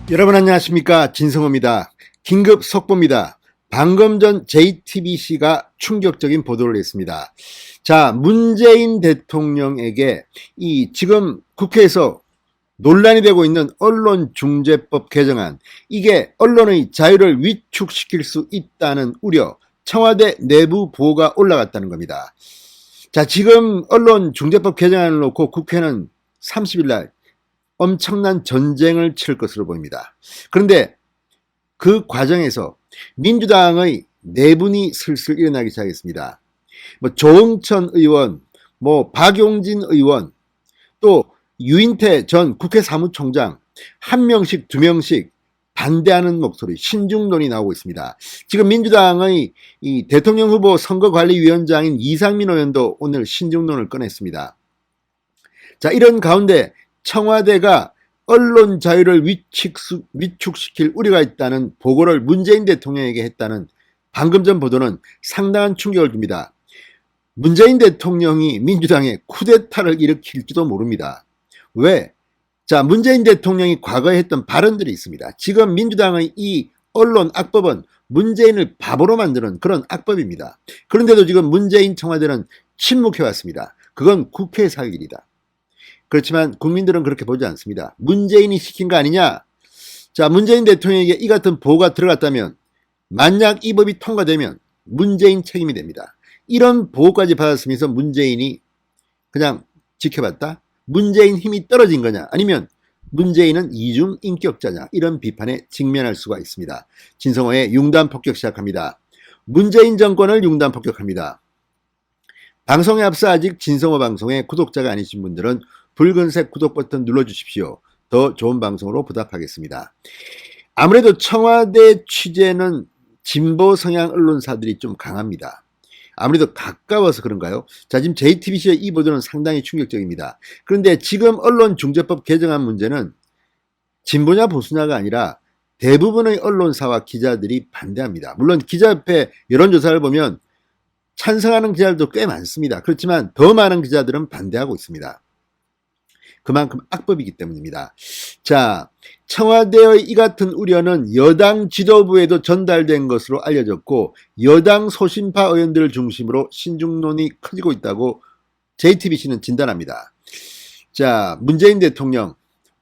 여러분 안녕하십니까, 진성호입니다. 긴급 속보입니다. 방금 전 JTBC가 충격적인 보도를 했습니다. 자, 문재인 대통령에게 지금 국회에서 논란이 되고 있는 언론중재법 개정안, 이게 언론의 자유를 위축시킬 수 있다는 우려, 청와대 내부 보고가 올라갔다는 겁니다. 자, 지금 언론중재법 개정안을 놓고 국회는 30일 날 엄청난 전쟁을 치를 것으로 보입니다. 그런데 그 과정에서 민주당의 내분이 슬슬 일어나기 시작했습니다. 조응천 의원, 박용진 의원, 또 유인태 전 국회 사무총장 한 명씩 두 명씩 반대하는 목소리, 신중론이 나오고 있습니다. 지금 민주당의 이 대통령 후보 선거관리위원장인 이상민 의원도 오늘 신중론을 꺼냈습니다. 자, 이런 가운데 청와대가 언론 자유를 위축시킬 우려가 있다는 보고를 문재인 대통령에게 했다는 방금 전 보도는 상당한 충격을 줍니다. 문재인 대통령이 민주당에 쿠데타를 일으킬지도 모릅니다. 왜? 자, 문재인 대통령이 과거에 했던 발언들이 있습니다. 지금 민주당의 이 언론 악법은 문재인을 바보로 만드는 그런 악법입니다. 그런데도 지금 문재인 청와대는 침묵해왔습니다. 그건 국회에서 할 일이다. 그렇지만 국민들은 그렇게 보지 않습니다. 문재인이 시킨 거 아니냐? 자, 문재인 대통령에게 이 같은 보고가 들어갔다면, 만약 이 법이 통과되면 문재인 책임이 됩니다. 이런 보고까지 받았으면서 문재인이 그냥 지켜봤다? 문재인 힘이 떨어진 거냐? 아니면 문재인은 이중 인격자냐? 이런 비판에 직면할 수가 있습니다. 진성호의 융단 폭격 시작합니다. 문재인 정권을 융단 폭격합니다. 방송에 앞서 아직 진성호 방송의 구독자가 아니신 분들은 붉은색 구독 버튼 눌러주십시오. 더 좋은 방송으로 보답하겠습니다. 아무래도 청와대 취재는 진보 성향 언론사들이 좀 강합니다. 아무래도 가까워서 그런가요? 자, 지금 JTBC의 이 보도는 상당히 충격적입니다. 그런데 지금 언론중재법 개정안 문제는 진보냐 보수냐가 아니라 대부분의 언론사와 기자들이 반대합니다. 물론 기자협회 여론조사를 보면 찬성하는 기자들도 꽤 많습니다. 그렇지만 더 많은 기자들은 반대하고 있습니다. 그만큼 악법이기 때문입니다. 자, 청와대의 이 같은 우려는 여당 지도부에도 전달된 것으로 알려졌고, 여당 소신파 의원들을 중심으로 신중론이 커지고 있다고 JTBC는 진단합니다. 자, 문재인 대통령,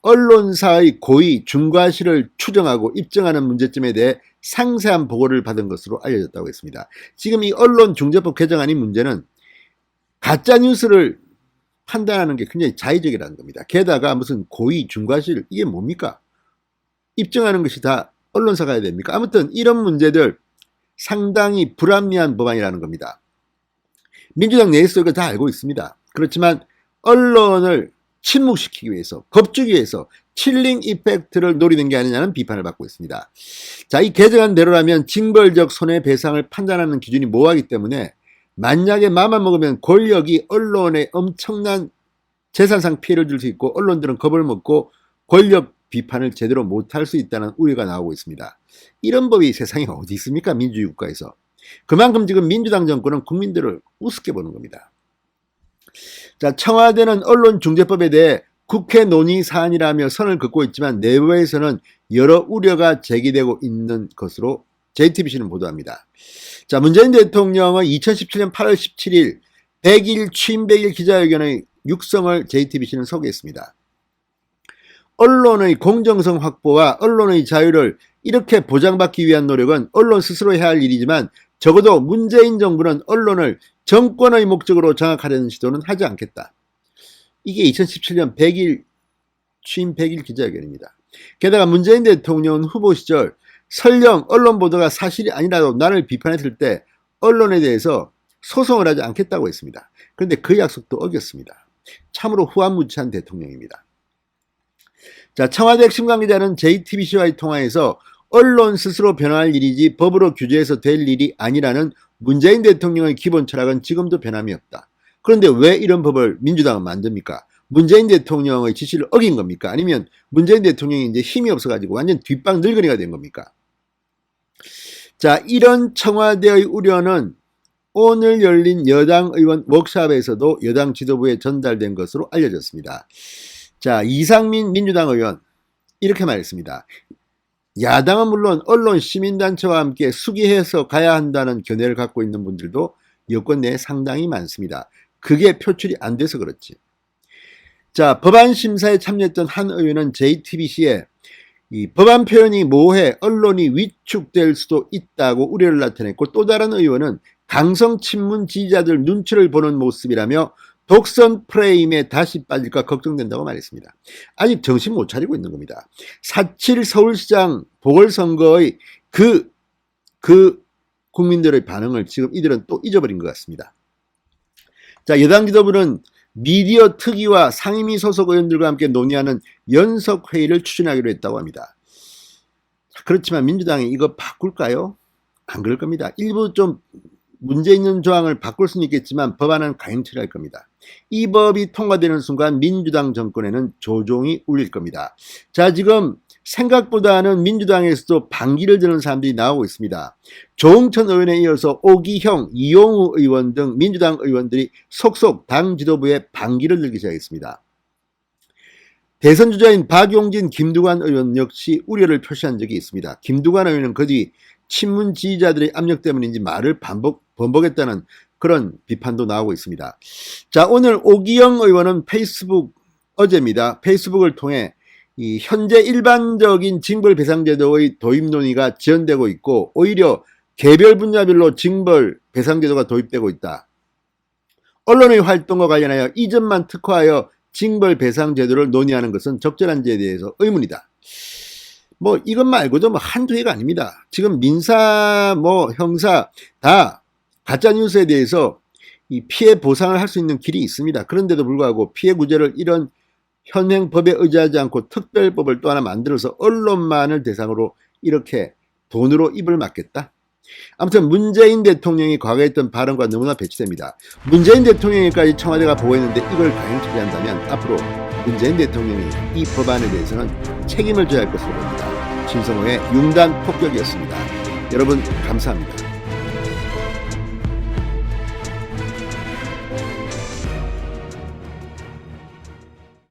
언론사의 고의, 중과실을 추정하고 입증하는 문제점에 대해 상세한 보고를 받은 것으로 알려졌다고 했습니다. 지금 이 언론중재법 개정안의 문제는 가짜뉴스를 판단하는 게 굉장히 자의적이라는 겁니다. 게다가 무슨 고의, 중과실, 이게 뭡니까? 입증하는 것이 다 언론사가 해야 됩니까? 아무튼 이런 문제들 상당히 불합리한 법안이라는 겁니다. 민주당 내에서 이거 다 알고 있습니다. 그렇지만 언론을 침묵시키기 위해서, 겁주기 위해서 칠링 이펙트를 노리는 게 아니냐는 비판을 받고 있습니다. 자, 이 개정안대로라면 징벌적 손해배상을 판단하는 기준이 모호하기 때문에 만약에 마음만 먹으면 권력이 언론에 엄청난 재산상 피해를 줄 수 있고, 언론들은 겁을 먹고 권력 비판을 제대로 못할 수 있다는 우려가 나오고 있습니다. 이런 법이 세상에 어디 있습니까? 민주주의 국가에서. 그만큼 지금 민주당 정권은 국민들을 우습게 보는 겁니다. 자, 청와대는 언론중재법에 대해 국회 논의 사안이라며 선을 긋고 있지만 내부에서는 여러 우려가 제기되고 있는 것으로 JTBC는 보도합니다. 자, 문재인 대통령은 2017년 8월 17일 100일 취임 100일 기자회견의 육성을 JTBC는 소개했습니다. 언론의 공정성 확보와 언론의 자유를 이렇게 보장받기 위한 노력은 언론 스스로 해야 할 일이지만, 적어도 문재인 정부는 언론을 정권의 목적으로 장악하려는 시도는 하지 않겠다. 이게 2017년 100일 취임 100일 기자회견입니다. 게다가 문재인 대통령은 후보 시절 설령 언론 보도가 사실이 아니라도 나를 비판했을 때 언론에 대해서 소송을 하지 않겠다고 했습니다. 그런데 그 약속도 어겼습니다. 참으로 후한무치한 대통령입니다. 자, 청와대 핵심 관계자는 JTBC와의 통화에서 언론 스스로 변화할 일이지 법으로 규제해서 될 일이 아니라는 문재인 대통령의 기본 철학은 지금도 변함이 없다. 그런데 왜 이런 법을 민주당은 만듭니까? 문재인 대통령의 지시를 어긴 겁니까? 아니면 문재인 대통령이 이제 힘이 없어가지고 완전 뒷방 늙은이가 된 겁니까? 자, 이런 청와대의 우려는 오늘 열린 여당 의원 워크숍에서도 여당 지도부에 전달된 것으로 알려졌습니다. 자, 이상민 민주당 의원, 이렇게 말했습니다. 야당은 물론 언론, 시민단체와 함께 수기해서 가야 한다는 견해를 갖고 있는 분들도 여권 내에 상당히 많습니다. 그게 표출이 안 돼서 그렇지. 자, 법안 심사에 참여했던 한 의원은 JTBC에 이 법안 표현이 모호해 언론이 위축될 수도 있다고 우려를 나타냈고, 또 다른 의원은 강성 친문 지지자들 눈치를 보는 모습이라며 독선 프레임에 다시 빠질까 걱정된다고 말했습니다. 아직 정신 못 차리고 있는 겁니다. 4.7 서울시장 보궐선거의 그 국민들의 반응을 지금 이들은 또 잊어버린 것 같습니다. 자, 여당 지도부는 미디어 특위와 상임위 소속 의원들과 함께 논의하는 연석회의를 추진하기로 했다고 합니다. 그렇지만 민주당이 이거 바꿀까요? 안 그럴 겁니다. 일부 좀 문제 있는 조항을 바꿀 수는 있겠지만 법안은 강행 처리할 겁니다. 이 법이 통과되는 순간 민주당 정권에는 조종이 울릴 겁니다. 자, 지금 생각보다는 민주당에서도 반기를 드는 사람들이 나오고 있습니다. 조응천 의원에 이어서 오기형, 이용우 의원 등 민주당 의원들이 속속 당 지도부에 반기를 들기 시작했습니다. 대선 주자인 박용진, 김두관 의원 역시 우려를 표시한 적이 있습니다. 김두관 의원은 그 뒤 친문 지지자들의 압력 때문인지 말을 번복했다는 그런 비판도 나오고 있습니다. 자, 오늘 오기영 의원은 어제입니다. 페이스북을 통해 이 현재 일반적인 징벌배상제도의 도입 논의가 지연되고 있고, 오히려 개별 분야별로 징벌배상제도가 도입되고 있다. 언론의 활동과 관련하여 이 점만 특화하여 징벌배상제도를 논의하는 것은 적절한지에 대해서 의문이다. 뭐 이것 말고도 뭐 한두 개가 아닙니다. 지금 민사 형사 다 가짜뉴스에 대해서 이 피해 보상을 할 수 있는 길이 있습니다. 그런데도 불구하고 피해 구제를 이런 현행 법에 의지하지 않고 특별법을 또 하나 만들어서 언론만을 대상으로 이렇게 돈으로 입을 막겠다. 아무튼 문재인 대통령이 과거에 했던 발언과 너무나 배치됩니다. 문재인 대통령에까지 청와대가 보고했는데 이걸 강행 처리한다면 앞으로 문재인 대통령이 이 법안에 대해서는 책임을 져야 할 것으로 봅니다. 진성호의 융단 폭격이었습니다. 여러분 감사합니다.